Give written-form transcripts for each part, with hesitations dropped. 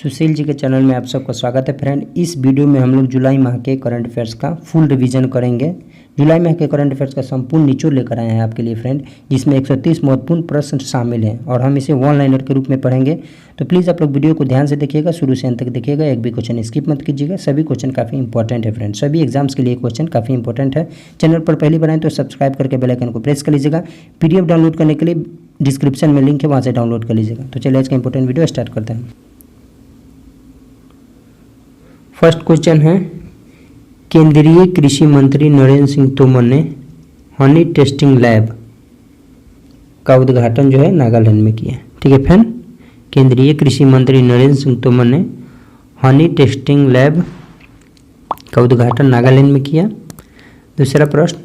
सुशील जी के चैनल में आप सबका स्वागत है फ्रेंड। इस वीडियो में हम लोग जुलाई माह के करंट अफेयर्स का फुल रिवीजन करेंगे। जुलाई माह के करंट अफेयर्स का संपूर्ण निचोड़ लेकर आए हैं आपके लिए फ्रेंड, जिसमें 130 महत्वपूर्ण प्रश्न शामिल हैं और हम इसे वन लाइनर के रूप में पढ़ेंगे। तो प्लीज़ आप लोग वीडियो को ध्यान से देखिएगा, शुरू से अंत तक देखिएगा, एक भी क्वेश्चन स्किप मत कीजिएगा। सभी क्वेश्चन काफ़ी इंपॉर्टेंट है फ्रेंड, सभी एग्जाम्स के लिए क्वेश्चन काफ़ी इंपॉर्टेंट है। चैनल पर पहली बार आए तो सब्सक्राइब करके बेल आइकन को प्रेस कर लीजिएगा। PDF डाउनलोड करने के लिए डिस्क्रिप्शन में लिंक है, वहाँ से डाउनलोड कर लीजिएगा। तो चलिए आज का इंपॉर्टेंट वीडियो स्टार्ट करते हैं। फर्स्ट क्वेश्चन है, केंद्रीय कृषि मंत्री नरेंद्र सिंह तोमर ने हनी टेस्टिंग लैब का उद्घाटन जो है नागालैंड में किया। ठीक है फ्रेंड, केंद्रीय कृषि मंत्री नरेंद्र सिंह तोमर ने हनी टेस्टिंग लैब का उद्घाटन नागालैंड में किया। दूसरा प्रश्न,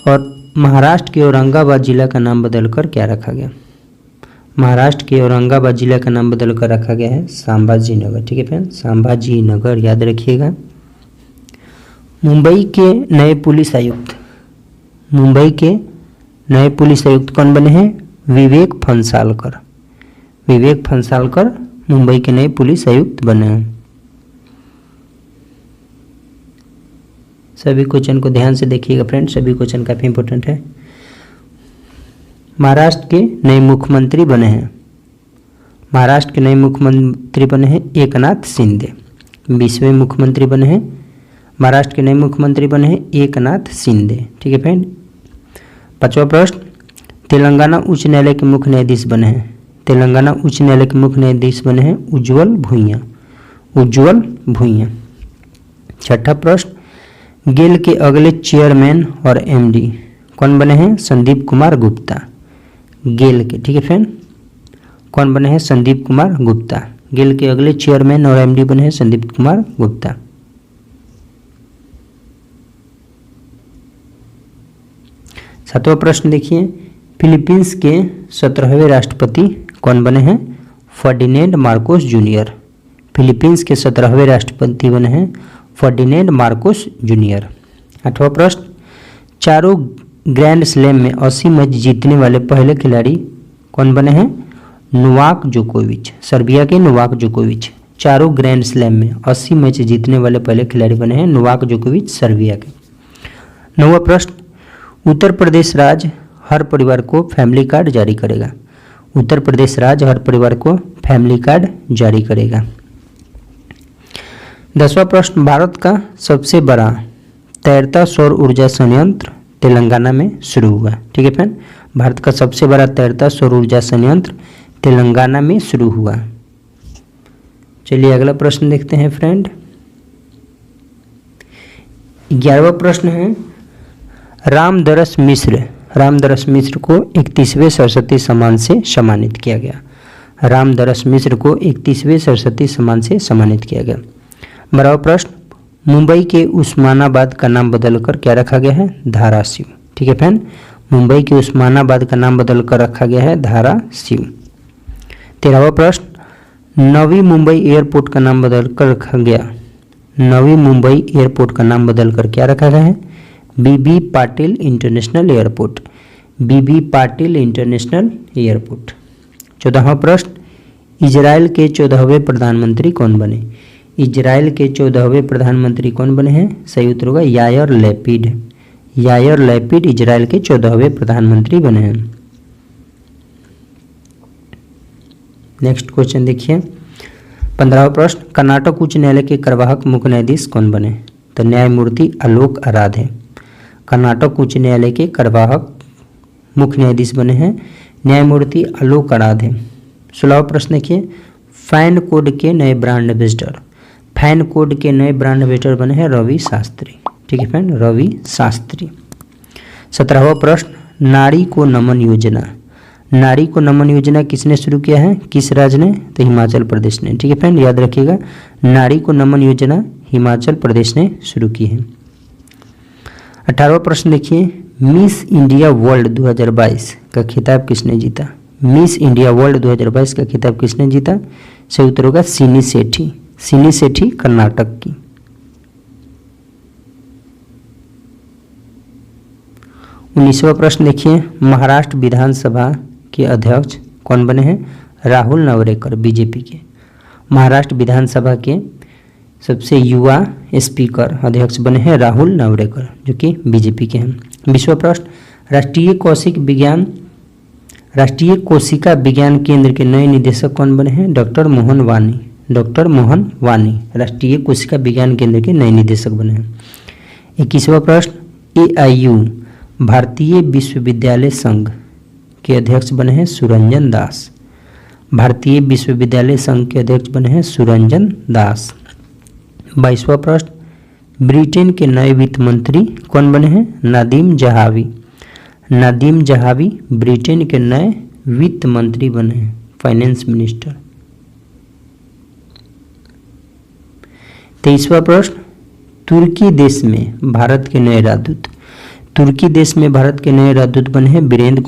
और महाराष्ट्र के औरंगाबाद जिला का नाम बदलकर क्या रखा गया? महाराष्ट्र के औरंगाबाद जिला का नाम बदलकर रखा गया है संभाजी नगर। ठीक है फ्रेंड, संभाजी नगर याद रखिएगा। मुंबई के नए पुलिस आयुक्त, मुंबई के नए पुलिस आयुक्त कौन बने हैं? विवेक फंसालकर। विवेक फंसालकर मुंबई के नए पुलिस आयुक्त बने हैं। सभी क्वेश्चन को ध्यान से देखिएगा फ्रेंड, सभी क्वेश्चन काफी इंपॉर्टेंट है। महाराष्ट्र के नए मुख्यमंत्री बने हैं, महाराष्ट्र के नए मुख्यमंत्री बने हैं एकनाथ शिंदे। 20वें मुख्यमंत्री बने हैं, महाराष्ट्र के नए मुख्यमंत्री बने हैं एकनाथ शिंदे। ठीक है फ्रेंड। 5वां प्रश्न, तेलंगाना उच्च न्यायालय के मुख्य न्यायाधीश बने हैं, तेलंगाना उच्च न्यायालय के मुख्य न्यायाधीश बने हैं उज्ज्वल भुइयां, उज्ज्वल भुइयां। 6ठा प्रश्न, गेल के अगले चेयरमैन और MD कौन बने हैं? संदीप कुमार गुप्ता। गेल के, ठीक है फ्रेंड, कौन बने हैं? संदीप कुमार गुप्ता। गेल के अगले चेयरमैन और MD बने हैं संदीप कुमार गुप्ता। 7वां प्रश्न देखिए, फिलीपींस के 17वें राष्ट्रपति कौन बने हैं? Ferdinand Marcos junior. फिलीपींस के 17वें राष्ट्रपति बने हैं फर्डिनेंड मार्कोस जूनियर। 8वां प्रश्न, चारों ग्रैंड स्लैम में 80 मैच जीतने वाले पहले खिलाड़ी कौन बने हैं? नोवाक जोकोविच, सर्बिया के नोवाक जोकोविच। चारों ग्रैंड स्लैम में 80 मैच जीतने वाले पहले खिलाड़ी बने हैं नोवाक जोकोविच, सर्बिया के। 9वां प्रश्न, उत्तर प्रदेश राज्य हर परिवार को फैमिली कार्ड जारी करेगा। उत्तर प्रदेश राज्य हर परिवार को फैमिली कार्ड जारी करेगा। 10वां प्रश्न, भारत का सबसे बड़ा तैरता सौर ऊर्जा संयंत्र तेलंगाना में शुरू हुआ। ठीक है फ्रेंड, भारत का सबसे बड़ा तैरता सौर ऊर्जा संयंत्र तेलंगाना में शुरू हुआ। चलिए अगला प्रश्न देखते हैं फ्रेंड। 11वां प्रश्न है, रामदरस मिश्र, रामदरस मिश्र को 31वें सरस्वती सम्मान से सम्मानित किया गया। रामदरस मिश्र को 31वें सरस्वती सम्मान से सम्मानित किया गया। 12वां प्रश्न, मुंबई के उस्मानाबाद का नाम बदलकर क्या रखा गया है? धाराशिव। ठीक है फ्रेंड, मुंबई के उस्मानाबाद का नाम बदलकर रखा गया है धाराशिव। 13वां प्रश्न, नवी मुंबई एयरपोर्ट का नाम बदलकर रखा गया, नवी मुंबई एयरपोर्ट का नाम बदलकर क्या रखा गया है? BB Patil international airport, BB Patil international airport. 14वां प्रश्न, इजराइल के 14वें प्रधानमंत्री कौन बने? इजराइल के 14वें प्रधानमंत्री कौन बने हैं? सही उत्तर होगा Yair Lapid. Yair Lapid Israel के 14वें प्रधानमंत्री बने हैं। नेक्स्ट क्वेश्चन देखिए, 15वां प्रश्न, कर्नाटक उच्च न्यायालय के कार्यवाहक मुख्य न्यायाधीश कौन बने? तो न्यायमूर्ति आलोक आराधे। कर्नाटक उच्च न्यायालय के कार्यवाहक मुख्य न्यायाधीश बने हैं न्यायमूर्ति आलोक आराधे। 16वां प्रश्न देखिए, फैन कोड के नए ब्रांड एम्बेसडर, फैन कोड के नए ब्रांड एम्बेसडर बने हैं रवि शास्त्री। ठीक है फ्रेंड, रवि शास्त्री। 17वां प्रश्न, नारी को नमन योजना, नारी को नमन योजना किसने शुरू किया है? किस राज्य ने? तो हिमाचल प्रदेश ने। ठीक है फ्रेंड, याद रखिएगा, नारी को नमन योजना हिमाचल प्रदेश ने शुरू की है। 18वां प्रश्न देखिए, मिस इंडिया वर्ल्ड 2022 का खिताब किसने जीता? मिस इंडिया वर्ल्ड 2022 का खिताब किसने जीता? सही उत्तर होगा सिनी सेठी, सिनी सेठी कर्नाटक की। 19वां प्रश्न देखिए, महाराष्ट्र विधानसभा के अध्यक्ष कौन बने हैं? राहुल नवरेकर, बीजेपी के। महाराष्ट्र विधानसभा के सबसे युवा स्पीकर अध्यक्ष बने हैं राहुल नावरेकर, जो कि बीजेपी के हैं। 20वां प्रश्न, राष्ट्रीय कोशिका विज्ञान केंद्र के नए निदेशक कौन बने हैं? डॉक्टर मोहन वानी। राष्ट्रीय कोशिका विज्ञान केंद्र के नए निदेशक बने हैं। 21वां प्रश्न, AIU भारतीय विश्वविद्यालय संघ के अध्यक्ष बने हैं सुरंजन दास। भारतीय विश्वविद्यालय संघ के अध्यक्ष बने हैं सुरंजन दास। 22वां प्रश्न, ब्रिटेन के नए वित्त मंत्री कौन बने हैं? नादिम जहावी ब्रिटेन के नए वित्त मंत्री बने हैं, फाइनेंस मिनिस्टर। 23वां प्रश्न, तुर्की देश में भारत के नए राजदूत बने हैं वीरेंद्र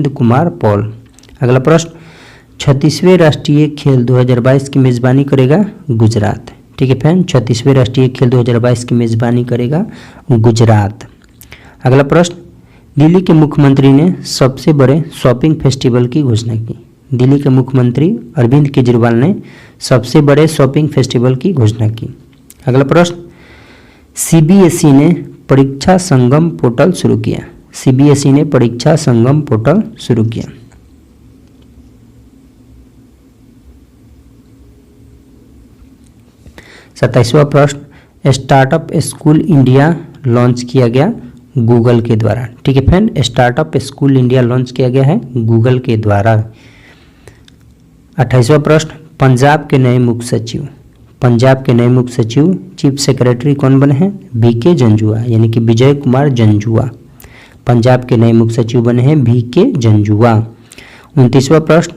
कुमार पॉल। अगला प्रश्न, 36वें राष्ट्रीय खेल 2022 की मेजबानी करेगा गुजरात। ठीक है फ्रेंड, 36वें राष्ट्रीय खेल 2022 की मेजबानी करेगा गुजरात। अगला प्रश्न, दिल्ली के मुख्यमंत्री ने सबसे बड़े शॉपिंग फेस्टिवल की घोषणा की। दिल्ली के मुख्यमंत्री अरविंद केजरीवाल ने सबसे बड़े शॉपिंग फेस्टिवल की घोषणा की। अगला प्रश्न, CBSE ने परीक्षा संगम पोर्टल शुरू किया। 27वां प्रश्न, स्टार्टअप स्कूल इंडिया लॉन्च किया गया गूगल के द्वारा। ठीक है friend, startup school India launch किया गया है गूगल के द्वारा। 28वां प्रश्न, पंजाब के नए मुख्य सचिव चीफ सेक्रेटरी कौन बने हैं? VK जंजुआ, यानी कि विजय कुमार जंजुआ। पंजाब के नए मुख्य सचिव बने हैं VK जंजुआ। 29वां प्रश्न,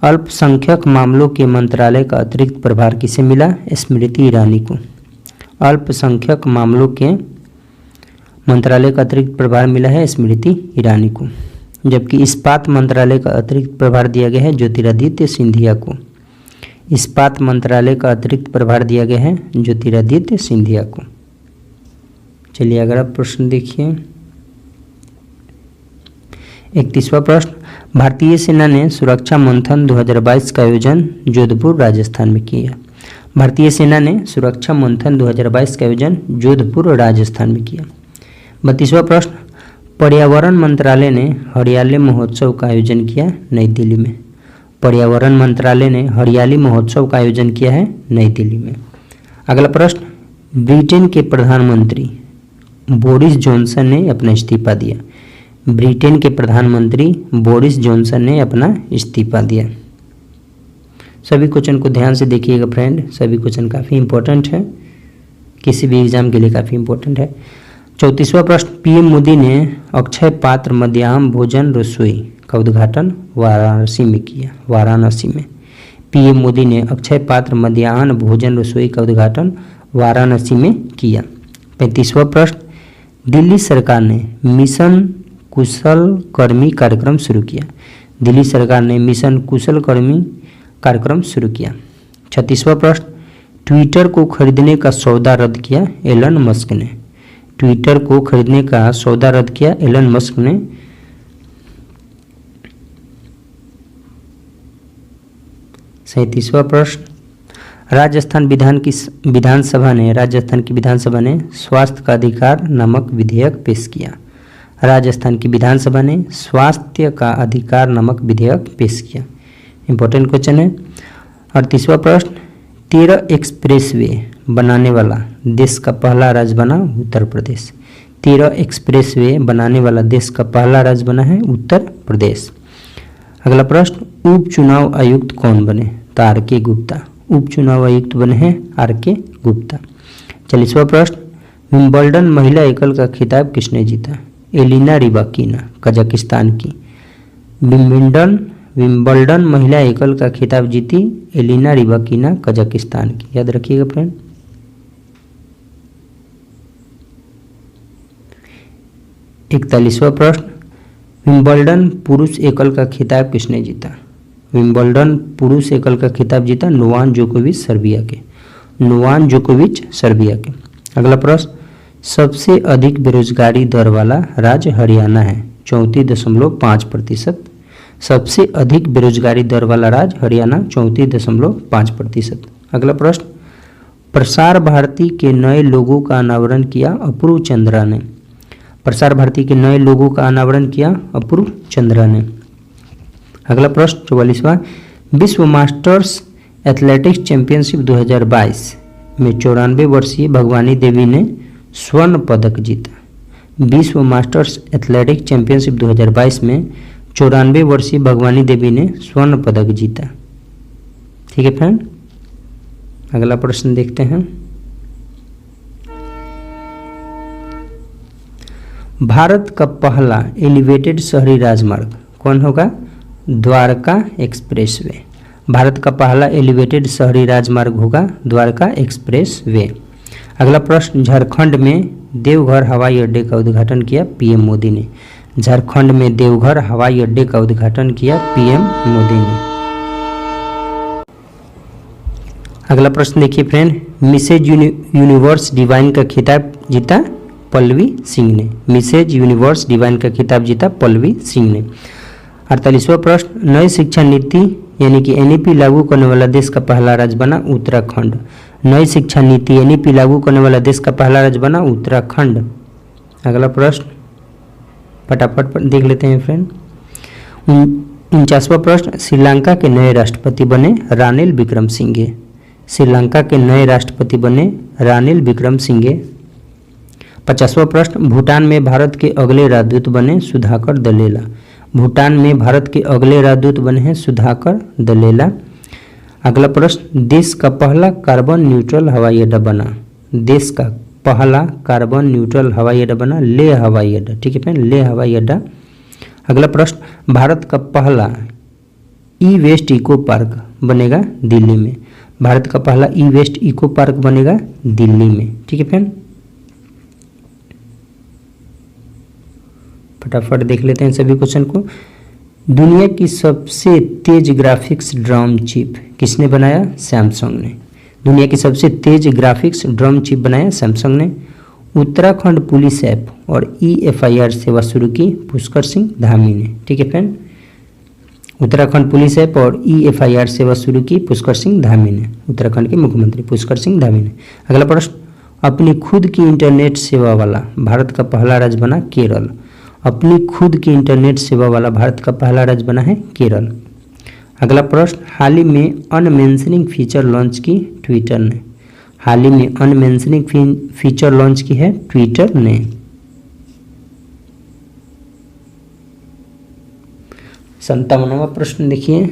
अल्पसंख्यक मामलों के मंत्रालय का अतिरिक्त प्रभार किसे मिला? स्मृति ईरानी को। अल्पसंख्यक मामलों के मंत्रालय का अतिरिक्त प्रभार मिला है स्मृति ईरानी को, जबकि इस्पात मंत्रालय का अतिरिक्त प्रभार दिया गया है ज्योतिरादित्य सिंधिया को। चलिए अगला प्रश्न देखिए। 31वां प्रश्न, भारतीय सेना ने सुरक्षा मंथन 2022 का आयोजन जोधपुर राजस्थान में किया। भारतीय सेना ने सुरक्षा मंथन 2022 का आयोजन जोधपुर राजस्थान में किया। 32वां प्रश्न, पर्यावरण मंत्रालय ने हरियाली महोत्सव का आयोजन किया नई दिल्ली में। पर्यावरण मंत्रालय ने हरियाली महोत्सव का आयोजन किया है नई दिल्ली में। अगला प्रश्न, ब्रिटेन के प्रधानमंत्री बोरिस जॉनसन ने अपना इस्तीफा दिया। ब्रिटेन के प्रधानमंत्री बोरिस जॉनसन ने अपना इस्तीफा दिया। सभी क्वेश्चन को ध्यान से देखिएगा फ्रेंड, सभी क्वेश्चन काफ़ी इंपॉर्टेंट है, किसी भी एग्जाम के लिए काफ़ी इंपॉर्टेंट है। 34वां प्रश्न, PM मोदी ने अक्षय पात्र मध्याह्न भोजन रसोई का उद्घाटन वाराणसी में किया। PM मोदी ने अक्षय पात्र मध्याह्न भोजन रसोई का उद्घाटन वाराणसी में किया। 35वां प्रश्न, दिल्ली सरकार ने मिशन कुशल कर्मी कार्यक्रम शुरू किया। दिल्ली सरकार ने मिशन कुशल कर्मी कार्यक्रम शुरू किया। 36वां प्रश्न, ट्विटर को खरीदने का सौदा रद्द किया एलन मस्क ने। ट्विटर को खरीदने का सौदा रद्द किया एलन मस्क ने। 37वां प्रश्न, राजस्थान की विधानसभा ने स्वास्थ्य का अधिकार नामक विधेयक पेश किया। राजस्थान की विधानसभा ने स्वास्थ्य का अधिकार नामक विधेयक पेश किया। इंपॉर्टेंट क्वेश्चन है। 38वां प्रश्न, 13 एक्सप्रेसवे बनाने वाला देश का पहला राज्य बना उत्तर प्रदेश। 13 एक्सप्रेसवे बनाने वाला देश का पहला राज्य बना है उत्तर प्रदेश। अगला प्रश्न, उपचुनाव आयुक्त कौन बने? तो RK गुप्ता। उपचुनाव आयुक्त बने हैं RK गुप्ता। 40वां प्रश्न, विंबलडन महिला एकल का खिताब किसने जीता? एलिना रिबाकिना, कजाकिस्तान की। विंबलडन महिला एकल का खिताब जीती एलिना रिबाकिना, कजाकिस्तान की। याद रखिएगा फ्रेंड। 41वां प्रश्न, विंबलडन पुरुष एकल का खिताब किसने जीता? विंबलडन पुरुष एकल का खिताब जीता नोवाक जोकोविच, सर्बिया के। अगला प्रश्न, सबसे अधिक बेरोजगारी दर वाला राज्य हरियाणा है, 34.5%। सबसे अधिक बेरोजगारी दर वाला राज्य हरियाणा 34.5%। अगला प्रश्न, प्रसार भारती के नए लोगो का अनावरण किया अपूर्व चंद्रा ने। प्रसार भारती के नए लोगो का अनावरण किया अपूर्व चंद्रा ने। अगला प्रश्न 44वां, विश्व मास्टर्स एथलेटिक्स चैंपियनशिप 2022 में 94 वर्षीय भगवानी देवी ने स्वर्ण पदक जीता। विश्व मास्टर्स एथलेटिक्स चैंपियनशिप 2022 में 94 वर्षीय भगवानी देवी ने स्वर्ण पदक जीता। ठीक है फ्रेंड, अगला प्रश्न देखते हैं। भारत का पहला एलिवेटेड शहरी राजमार्ग कौन होगा? द्वारका एक्सप्रेसवे। भारत का पहला एलिवेटेड शहरी राजमार्ग होगा द्वारका एक्सप्रेसवे। अगला प्रश्न, झारखंड में देवघर हवाई अड्डे का उद्घाटन किया पीएम मोदी ने। झारखंड में देवघर हवाई अड्डे का उद्घाटन किया पीएम मोदी ने। अगला प्रश्न देखिए फ्रेंड, मिसेज यूनिवर्स डिवाइन का खिताब जीता पल्लवी सिंह ने। मिसेज यूनिवर्स डिवाइन का खिताब जीता पल्लवी सिंह ने। 48वां प्रश्न, नई शिक्षा नीति यानी कि एनईपी लागू करने वाला देश का पहला राज्य बना उत्तराखंड। नई शिक्षा नीति एनईपी लागू करने वाला देश का पहला राज्य बना उत्तराखंड। अगला प्रश्न फटाफट देख लेते हैं फ्रेंड। 49वां प्रश्न, श्रीलंका के नए राष्ट्रपति बने रानिल विक्रमसिंघे। श्रीलंका के नए राष्ट्रपति बने रानिल विक्रमसिंघे। 50वां प्रश्न, भूटान में भारत के अगले राजदूत बने सुधाकर दलेला। भूटान में भारत के अगले राजदूत बने हैं सुधाकर दलेला। अगला प्रश्न, देश का पहला कार्बन न्यूट्रल हवाई अड्डा बना। देश का पहला कार्बन न्यूट्रल हवाई अड्डा बना लेह हवाई अड्डा। ठीक है फ्रेंड, लेह हवाई अड्डा। अगला प्रश्न, भारत का पहला ई वेस्ट इको पार्क बनेगा दिल्ली में। भारत का पहला ई वेस्ट इको पार्क बनेगा दिल्ली में। ठीक है फ्रेंड, फटाफट देख लेते हैं सभी क्वेश्चन को। दुनिया की सबसे तेज ग्राफिक्स ड्रम चिप किसने बनाया? सैमसंग ने। दुनिया की सबसे तेज ग्राफिक्स ड्रम चिप बनाया सैमसंग ने। उत्तराखंड पुलिस ऐप और EFIR सेवा शुरू की पुष्कर सिंह धामी ने। ठीक है फ्रेंड, उत्तराखंड पुलिस ऐप और EFIR सेवा शुरू की पुष्कर सिंह धामी ने। उत्तराखंड के मुख्यमंत्री पुष्कर सिंह धामी ने। अगला प्रश्न, अपनी खुद की इंटरनेट सेवा वाला भारत का पहला राज्य बना केरल। अपनी खुद की इंटरनेट सेवा वाला भारत का पहला राज्य बना है केरल। अगला प्रश्न, हाल ही में अनमेंशनिंग फीचर लॉन्च की ट्विटर ने। हाल ही में अनमेंशनिंग फीचर लॉन्च की है ट्विटर ने। संतावनवा प्रश्न देखिए,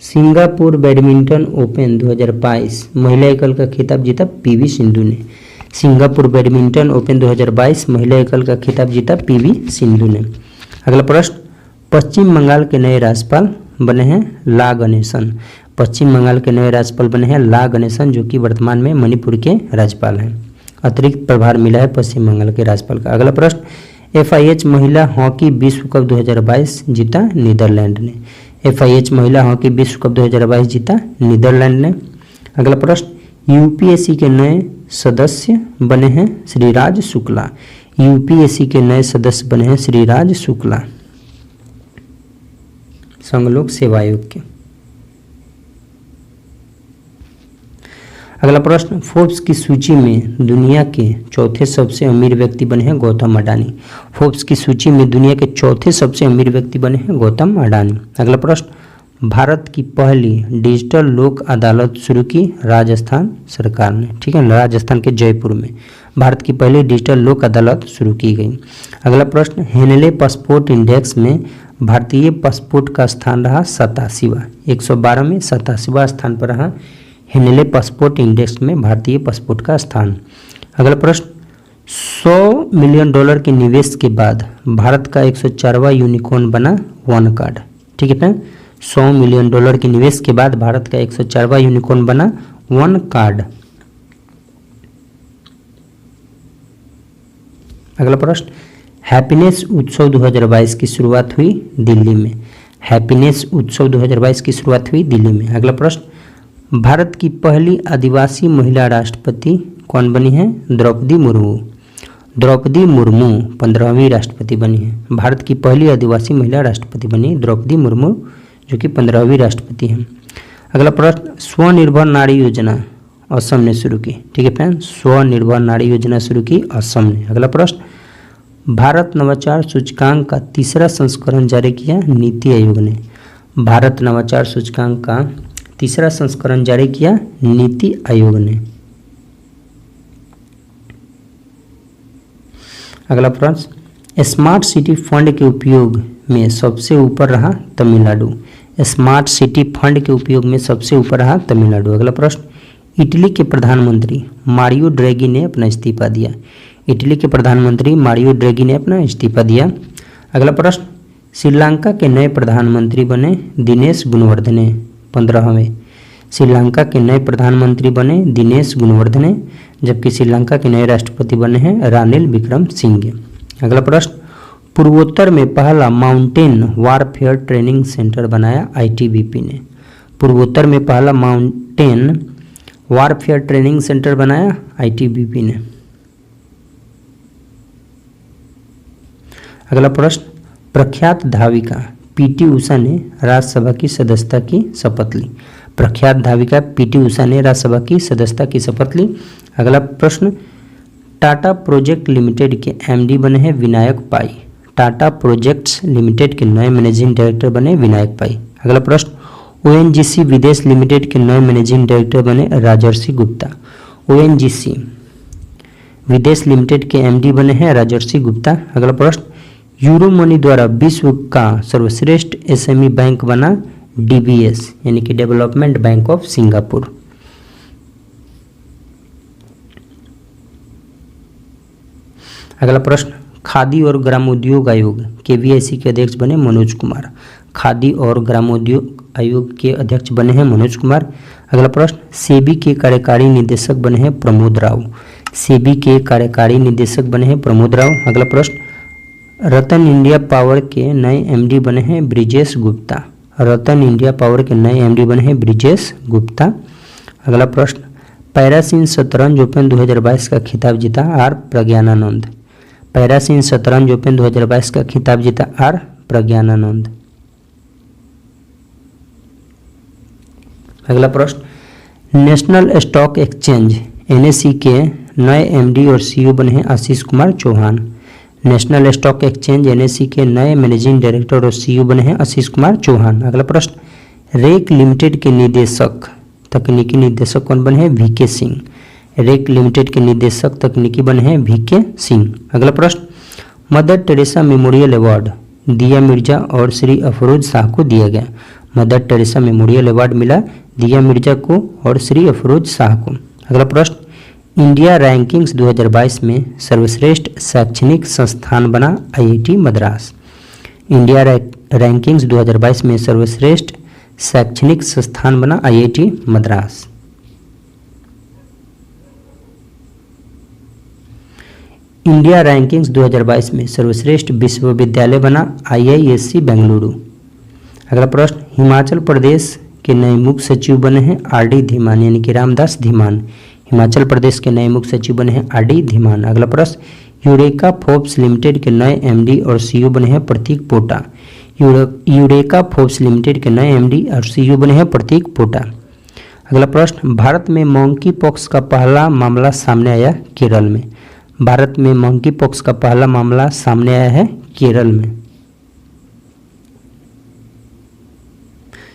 सिंगापुर बैडमिंटन ओपन 2022 महिला एकल का खिताब जीता PV सिंधु ने। सिंगापुर बैडमिंटन ओपन 2022 महिला एकल का खिताब जीता PV सिंधु ने। अगला प्रश्न, पश्चिम बंगाल के नए राज्यपाल बने हैं ला गणेशन। पश्चिम बंगाल के नए राज्यपाल बने हैं ला गणेशन, जो कि वर्तमान में मणिपुर के राज्यपाल हैं। अतिरिक्त प्रभार मिला है पश्चिम बंगाल के राज्यपाल का। अगला प्रश्न, FIH महिला हॉकी विश्व कप 2022 जीता नीदरलैंड ने। FIH महिला हॉकी विश्व कप 2022 जीता नीदरलैंड ने। अगला प्रश्न, UPSC के नए सदस्य बने हैं श्रीराज शुक्ला। UPSC के नए सदस्य बने हैं श्रीराज शुक्ला, संघ लोक सेवा आयोग के। अगला प्रश्न, फोर्ब्स की सूची में दुनिया के चौथे सबसे अमीर व्यक्ति बने हैं गौतम अडानी। फोर्ब्स की सूची में दुनिया के चौथे सबसे अमीर व्यक्ति बने हैं गौतम अडानी। अगला प्रश्न, भारत की पहली डिजिटल लोक अदालत शुरू की राजस्थान सरकार ने। ठीक है, राजस्थान के जयपुर में भारत की पहली डिजिटल लोक अदालत शुरू की गई। अगला प्रश्न, हेनले पासपोर्ट इंडेक्स में भारतीय पासपोर्ट का स्थान रहा 87वां। 112 में 87वां स्थान पर रहा हेनले पासपोर्ट इंडेक्स में भारतीय पासपोर्ट का स्थान। अगला प्रश्न, $100 मिलियन के निवेश के बाद भारत का 104वां यूनिकॉर्न बना वन कार्ड। ठीक है फ्रेंड, $100 मिलियन के निवेश के बाद भारत का 104वां यूनिकॉर्न बना वन कार्ड। अगला प्रश्न, हैप्पीनेस उत्सव 2022 की शुरुआत हुई दिल्ली में। हैप्पीनेस उत्सव 2022 की शुरुआत हुई दिल्ली में। अगला प्रश्न, भारत की पहली आदिवासी महिला राष्ट्रपति कौन बनी है? द्रौपदी मुर्मू। द्रौपदी मुर्मू 15वीं राष्ट्रपति बनी है। भारत की पहली आदिवासी महिला राष्ट्रपति बनी द्रौपदी मुर्मू, जो कि 15वीं राष्ट्रपति हैं। अगला प्रश्न, स्वनिर्भर नारी योजना असम ने शुरू की। ठीक है फ्रेंड, स्वनिर्भर नारी योजना शुरू की असम ने। अगला प्रश्न, भारत नवाचार सूचकांक का तीसरा संस्करण जारी किया नीति आयोग ने। भारत नवाचार सूचकांक का तीसरा संस्करण जारी किया नीति आयोग ने। अगला प्रश्न, स्मार्ट सिटी फंड के उपयोग में सबसे ऊपर रहा तमिलनाडु। स्मार्ट सिटी फंड के उपयोग में सबसे ऊपर रहा तमिलनाडु। अगला प्रश्न, इटली के प्रधानमंत्री मारियो ड्रैगी ने अपना इस्तीफा दिया। इटली के प्रधानमंत्री मारियो ड्रैगी ने अपना इस्तीफा दिया। अगला प्रश्न, श्रीलंका के नए प्रधानमंत्री बने दिनेश गुणवर्धने 15वें। श्रीलंका के नए प्रधानमंत्री बने दिनेश गुणवर्धने, जबकि श्रीलंका के नए राष्ट्रपति बने हैं रानिल विक्रमसिंघे। अगला प्रश्न, पूर्वोत्तर में पहला माउंटेन वारफेयर ट्रेनिंग सेंटर बनाया आईटीबीपी ने। पूर्वोत्तर में पहला माउंटेन वारफेयर ट्रेनिंग सेंटर बनाया आईटीबीपी ने। अगला प्रश्न, प्रख्यात धाविका पीटी उषा ने राज्यसभा की सदस्यता की शपथ ली। प्रख्यात धाविका पीटी उषा ने राज्यसभा की सदस्यता की शपथ ली। अगला प्रश्न, टाटा प्रोजेक्ट लिमिटेड के एमडी बने हैं विनायक पाई। टाटा प्रोजेक्ट्स लिमिटेड के नए मैनेजिंग डायरेक्टर बने विनायक पाई। अगला प्रश्न, ओएनजीसी विदेश लिमिटेड के नए मैनेजिंग डायरेक्टर बने राजर्षि गुप्ता। ओएनजीसी विदेश लिमिटेड के एमडी बने हैं राजर्षि गुप्ता। अगला प्रश्न, यूरो मनी द्वारा विश्व का सर्वश्रेष्ठ एसएमई बैंक बना डीबीएस, यानी कि डेवलपमेंट बैंक ऑफ सिंगापुर। अगला प्रश्न, खादी और ग्रामोद्योग आयोग केवीआईसी के अध्यक्ष बने मनोज कुमार। खादी और ग्रामोद्योग आयोग के अध्यक्ष बने हैं मनोज कुमार। अगला प्रश्न, सेबी के कार्यकारी निदेशक बने हैं प्रमोद राव। सेबी के कार्यकारी निदेशक बने हैं प्रमोद राव। अगला प्रश्न, रतन इंडिया पावर के नए एमडी बने हैं ब्रिजेश गुप्ता। रतन इंडिया पावर के नए एमडी बने हैं ब्रिजेश गुप्ता। अगला प्रश्न, पैरासिन शतरंज ओपन 2022 का खिताब जीता आर प्रज्ञानानंद। पैरासिन शतरंज ओपन 2022 का खिताब जीता आर प्रज्ञानानंद। अगला प्रश्न, नेशनल स्टॉक एक्सचेंज एनएसई के नए एमडी और सीईओ बने हैं Ashish Kumar Chauhan. National Stock Exchange NSE के नए मैनेजिंग डायरेक्टर और सीईओ बने हैं आशीष कुमार चौहान। अगला प्रश्न, रेक लिमिटेड के निदेशक तकनीकी निदेशक कौन बने हैं वीके सिंह। रेक लिमिटेड के निदेशक तकनीकी बने हैं वीके सिंह। अगला प्रश्न, मदर टेरेसा मेमोरियल अवार्ड दिया मिर्जा और श्री अफरोज शाह को दिया गया। मदर टेरेसा मेमोरियल अवार्ड मिला दिया मिर्जा को और श्री अफरोज शाह को। अगला प्रश्न, इंडिया रैंकिंग्स 2022 में सर्वश्रेष्ठ शैक्षणिक संस्थान बना आईआईटी मद्रास। इंडिया रैंकिंग्स 2022 में सर्वश्रेष्ठ शैक्षणिक संस्थान बना आईआईटी मद्रास। इंडिया रैंकिंग्स 2022 में सर्वश्रेष्ठ विश्वविद्यालय बना आईआईएससी बेंगलुरु। अगला प्रश्न, हिमाचल प्रदेश के नए मुख्य सचिव बने हैं आरडी धीमान, यानी कि रामदास धीमान। हिमाचल प्रदेश के नए मुख्य सचिव बने हैं आरडी धीमान। अगला प्रश्न, यूरेका फोर्ब्स लिमिटेड के नए एमडी और सीईओ बने हैं प्रतीक पोटा। यूरेका फोर्ब्स लिमिटेड के नए एमडी और सीईओ बने हैं प्रतीक पोटा। अगला प्रश्न, भारत में मंकी पॉक्स का पहला मामला सामने आया केरल में। भारत में मंकी पॉक्स का पहला मामला सामने आया है केरल में।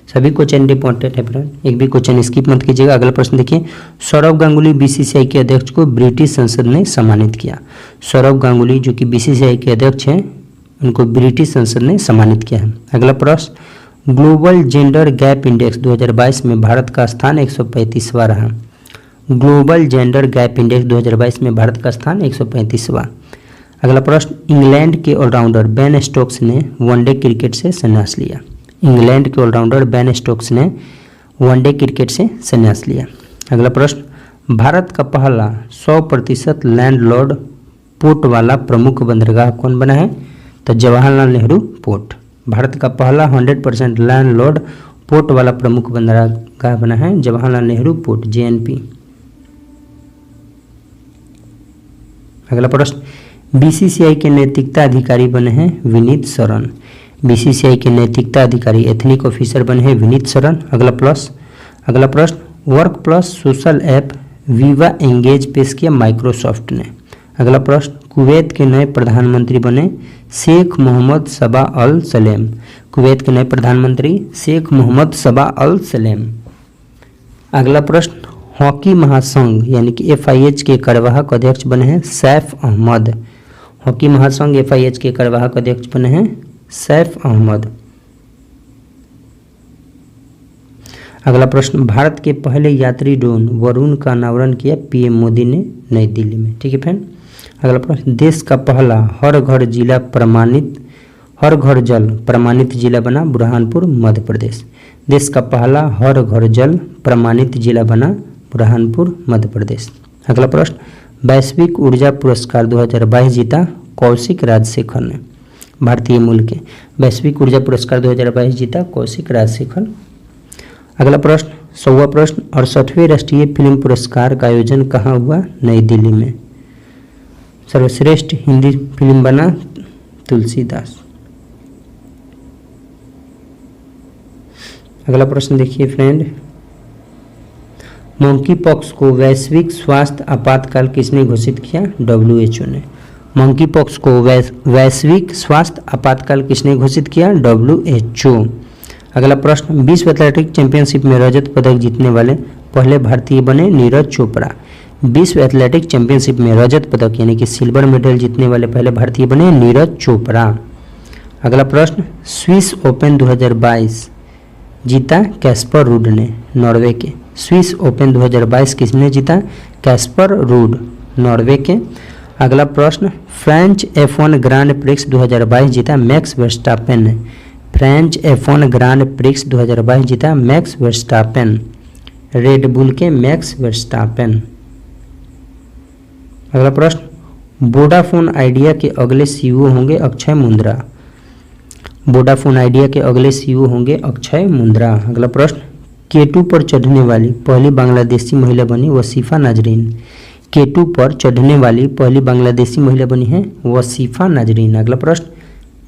सभी क्वेश्चन इंपॉर्टेंट है फ्रेंड, एक भी क्वेश्चन स्किप मत कीजिएगा। अगला प्रश्न देखिए, सौरव गांगुली बीसीसीआई के अध्यक्ष को ब्रिटिश संसद ने सम्मानित किया। सौरव गांगुली जो कि बीसीसीआई के अध्यक्ष हैं, उनको ब्रिटिश संसद ने सम्मानित किया है। अगला प्रश्न, ग्लोबल जेंडर गैप इंडेक्स 2022 में भारत का स्थान 135वां रहा। ग्लोबल जेंडर गैप इंडेक्स 2022 में भारत का स्थान 135वां। अगला प्रश्न, इंग्लैंड के ऑलराउंडर बेन स्टोक्स ने वनडे क्रिकेट से संन्यास लिया। इंग्लैंड के ऑलराउंडर बेन स्टोक्स ने वनडे क्रिकेट से संन्यास लिया। अगला प्रश्न, भारत का पहला 100% लैंडलॉर्ड पोर्ट वाला प्रमुख बंदरगाह कौन बना है? तो जवाहरलाल नेहरू पोर्ट। भारत का पहला 100% लैंडलॉर्ड पोर्ट वाला प्रमुख बंदरगाह बना है जवाहरलाल नेहरू पोर्ट, जेएनपी। अगला प्रश्न, बीसीसीआई के नैतिकता अधिकारी बने हैं विनीत शरण। बीसीसीआई के नैतिकता अधिकारी एथनिक ऑफिसर बने हैं विनीत शरण। अगला प्रश्न work plus social app Viva engage पेश किया माइक्रोसॉफ्ट ने। अगला प्रश्न कुवैत के नए प्रधानमंत्री बने शेख मोहम्मद सबा अल सलेम। कुवैत के नए प्रधानमंत्री शेख मोहम्मद सबा अल सलेम। अगला प्रश्न हॉकी महासंघ यानी कि FIH के कार्यवाहक अध्यक्ष बने हैं सैफ अहमद। हॉकी महासंघ FIH के कार्यवाहक अध्यक्ष बने हैं सैफ अहमद। अगला प्रश्न भारत के पहले यात्री ड्रोन वरुण का अनावरण किया PM मोदी ने नई दिल्ली में। ठीक है फ्रेंड। अगला प्रश्न देश का पहला हर घर जल प्रमाणित जिला बना बुरहानपुर मध्य प्रदेश। देश का पहला हर घर जल प्रमाणित जिला बना बुरहानपुर मध्य प्रदेश। अगला प्रश्न वैश्विक ऊर्जा पुरस्कार 2022 जीता कौशिक राजशेखर ने। भारतीय मूल के वैश्विक ऊर्जा पुरस्कार 2022 जीता कौशिक राजशेखर। अगला प्रश्न 100वां प्रश्न 68वें राष्ट्रीय फिल्म पुरस्कार का आयोजन कहाँ हुआ? नई दिल्ली में। सर्वश्रेष्ठ हिंदी फिल्म बना तुलसीदास। अगला प्रश्न देखिए फ्रेंड, मंकी पॉक्स को वैश्विक स्वास्थ्य आपातकाल किसने घोषित किया? WHO ने। मंकी पॉक्स को वैश्विक स्वास्थ्य आपातकाल किसने घोषित किया? WHO। अगला प्रश्न विश्व एथलेटिक चैंपियनशिप में रजत पदक जीतने वाले पहले भारतीय बने नीरज चोपड़ा। विश्व एथलेटिक चैंपियनशिप में रजत पदक यानी कि सिल्वर मेडल जीतने वाले पहले भारतीय बने नीरज चोपड़ा। अगला प्रश्न स्विस ओपन 2022 जीता कैस्पर रूड ने, नॉर्वे के। स्विस ओपन 2022 किसने जीता? कैस्पर रूड, नॉर्वे के। अगला प्रश्न फ्रेंच F1 ग्रांड प्रिक्स 2022 जीता मैक्स वर्स्टापेन ने। फ्रेंच F1 ग्रांड प्रिक्स 2022 जीता मैक्स वर्स्टापेन, रेड बुल के मैक्स वर्स्टापेन। अगला प्रश्न वोडाफोन आइडिया के अगले CEO होंगे अक्षय मुंद्रा। वोडाफोन आइडिया के अगले CEO होंगे अक्षय मुंद्रा। अगला प्रश्न K2 पर चढ़ने वाली पहली बांग्लादेशी महिला बनी वसीफा नाजरीन। K2 पर चढ़ने वाली पहली बांग्लादेशी महिला बनी है वसीफा नाजरीन। अगला प्रश्न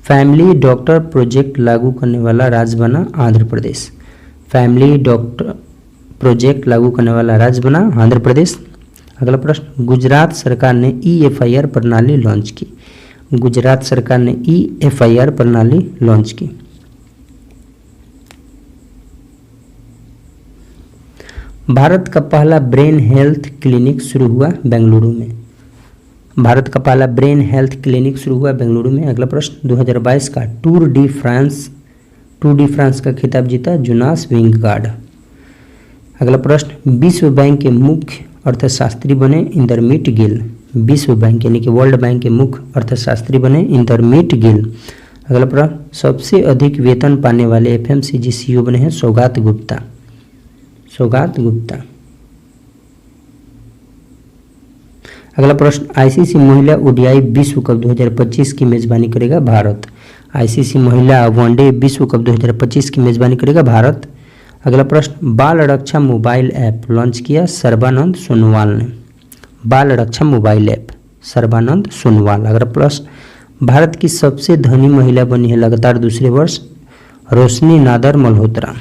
फैमिली डॉक्टर प्रोजेक्ट लागू करने वाला राज्य बना Andhra Pradesh. Family doctor project लागू करने वाला राज्य बना आंध्र प्रदेश। अगला प्रश्न गुजरात सरकार ने E-FIR प्रणाली लॉन्च की। गुजरात सरकार ने E-FIR प्रणाली लॉन्च की। भारत का पहला ब्रेन हेल्थ क्लिनिक शुरू हुआ बेंगलुरु में। भारत का पहला ब्रेन हेल्थ क्लिनिक शुरू हुआ बेंगलुरु में। अगला प्रश्न 2022 का टूर डी फ्रांस का खिताब जीता जोनास विंगगार्ड। अगला प्रश्न विश्व बैंक के मुख्य अर्थशास्त्री बने इंदरमीट गिल। विश्व बैंक यानी कि वर्ल्ड बैंक के मुख्य अर्थशास्त्री बने इंदरमीट गिल। अगला प्रश्न सबसे अधिक वेतन पाने वाले FMCG CEO बने हैं सौगात गुप्ता। सौगात गुप्ता। अगला प्रश्न ICC महिला ODI विश्व कप 2025 की मेजबानी करेगा भारत। ICC महिला वनडे विश्व कप 2025 की मेजबानी करेगा भारत। अगला प्रश्न बाल रक्षा मोबाइल ऐप लॉन्च किया सर्बानंद सोनोवाल ने। बाल रक्षा मोबाइल ऐप सर्बानंद सोनोवाल। अगला प्रश्न भारत की सबसे धनी महिला बनी है लगातार दूसरे वर्ष रोशनी नादर मल्होत्रा।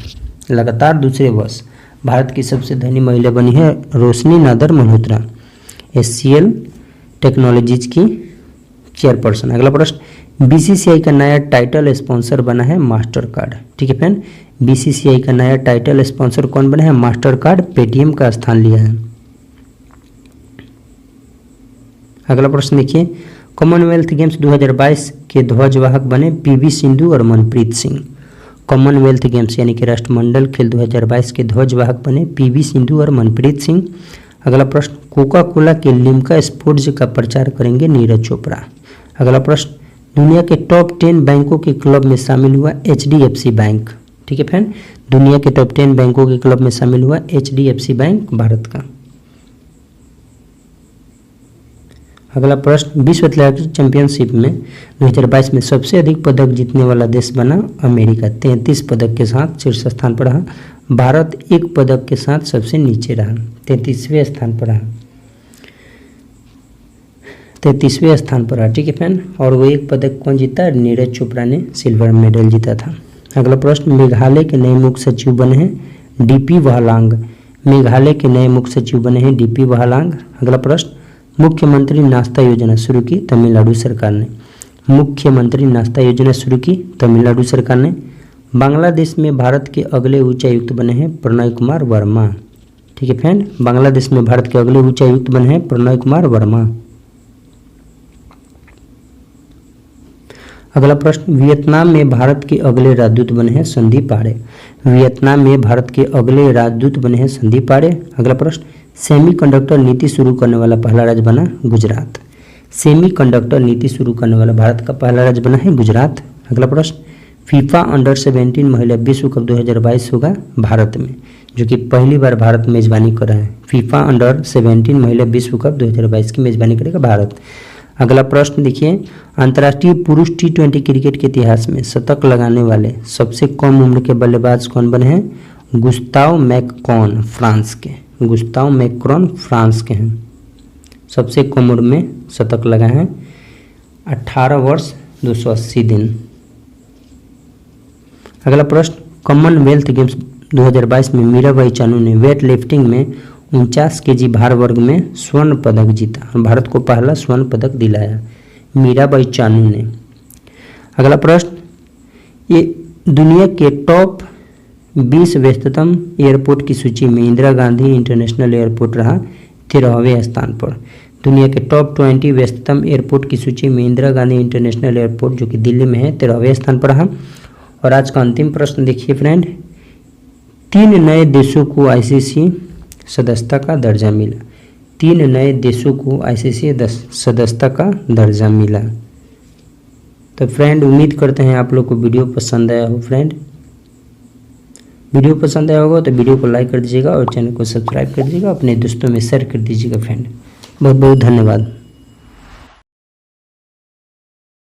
लगातार दूसरे वर्ष भारत की सबसे धनी महिला बनी है रोशनी नादर मल्होत्रा, HCL टेक्नोलॉजीज की चेयरपर्सन। अगला प्रश्न BCCI का नया टाइटल स्पॉन्सर बना है मास्टर कार्ड। ठीक है फ्रेंड, BCCI का नया टाइटल स्पॉन्सर कौन बना है? मास्टर कार्ड पेटीएम का स्थान लिया है। अगला प्रश्न देखिए कॉमनवेल्थ गेम्स 2022 के ध्वजवाहक बने PV सिंधु और मनप्रीत सिंह। कॉमनवेल्थ गेम्स यानी कि राष्ट्रमंडल खेल 2022 के ध्वजवाहक बने PV सिंधु और मनप्रीत सिंह। अगला प्रश्न कोका कोला के लिम्का स्पोर्ट्स का प्रचार करेंगे नीरज चोपड़ा। अगला प्रश्न दुनिया के टॉप 10 बैंकों के क्लब में शामिल हुआ HDFC बैंक। ठीक है फ्रेंड, दुनिया के टॉप 10 बैंकों के क्लब में शामिल हुआ HDFC बैंक भारत का। अगला प्रश्न विश्व एथलेटिक्स चैंपियनशिप में 2022 में सबसे अधिक पदक जीतने वाला देश बना अमेरिका। 33 पदक के साथ शीर्ष स्थान पर रहा। भारत 1 पदक के साथ सबसे नीचे रहा, 33वें स्थान पर रहा। 33वें स्थान पर रहा। ठीक है फ्रेंड, और वो एक पदक कौन जीता? नीरज चोपड़ा ने सिल्वर मेडल जीता था। अगला प्रश्न, मेघालय के नए मुख्य सचिव बने हैं डीपी वाहलांग। मेघालय के नए मुख्य सचिव बने हैं डीपी वाहलांग। अगला प्रश्न, मुख्यमंत्री नाश्ता योजना शुरू की तमिलनाडु सरकार ने। मुख्यमंत्री नाश्ता योजना शुरू की तमिलनाडु सरकार ने। बांग्लादेश में भारत के अगले उच्चायुक्त बने हैं प्रणय कुमार वर्मा। ठीक है फ्रेंड, बांग्लादेश में भारत के अगले उच्चायुक्त बने हैं प्रणय कुमार वर्मा। अगला प्रश्न, वियतनाम में भारत के अगले राजदूत बने हैं संदीप पांडे। वियतनाम में भारत के अगले राजदूत बने हैं संदीप पांडे। अगला प्रश्न, सेमीकंडक्टर नीति शुरू करने वाला पहला राज्य बना गुजरात। सेमीकंडक्टर नीति शुरू करने वाला भारत का पहला राज्य बना है गुजरात। अगला प्रश्न, फीफा अंडर 17 महिला विश्व कप 2022 होगा भारत में, जो कि पहली बार भारत मेजबानी कर रहा है। फीफा अंडर 17 महिला विश्व कप 2022 की मेजबानी करेगा भारत। अगला प्रश्न देखिए, अंतर्राष्ट्रीय पुरुष T20 क्रिकेट के इतिहास में शतक लगाने वाले सबसे कम उम्र के बल्लेबाज कौन बने हैं? गुस्ताव मैककॉन फ्रांस के। गुस्ताव मैककॉन फ्रांस के हैं, सबसे कम उम्र में शतक लगाए हैं, 18 वर्ष 280 दिन। अगला प्रश्न, कॉमनवेल्थ गेम्स 2022 में मीराबाई चानू ने वेट लिफ्टिंग में 49 kg भार वर्ग में स्वर्ण पदक जीता। भारत को पहला स्वर्ण पदक दिलाया मीराबाई चानू ने। अगला प्रश्न, ये दुनिया के टॉप 20 व्यस्ततम एयरपोर्ट की सूची में इंदिरा गांधी इंटरनेशनल एयरपोर्ट रहा 13वें स्थान पर। दुनिया के टॉप 20 व्यस्ततम एयरपोर्ट की सूची में इंदिरा गांधी इंटरनेशनल एयरपोर्ट, जो कि दिल्ली में है, 13वें स्थान पर रहा। और आज का अंतिम प्रश्न देखिए फ्रेंड, 3 नए देशों को आईसीसी सदस्यता का दर्जा मिला। 3 नए देशों को आईसीसी सदस्यता का दर्जा मिला। तो फ्रेंड, उम्मीद करते हैं आप लोग को वीडियो पसंद आया हो। फ्रेंड, वीडियो पसंद आया होगा तो वीडियो को लाइक कर दीजिएगा और चैनल को सब्सक्राइब कर दीजिएगा, अपने दोस्तों में शेयर कर दीजिएगा। फ्रेंड, बहुत बहुत धन्यवाद।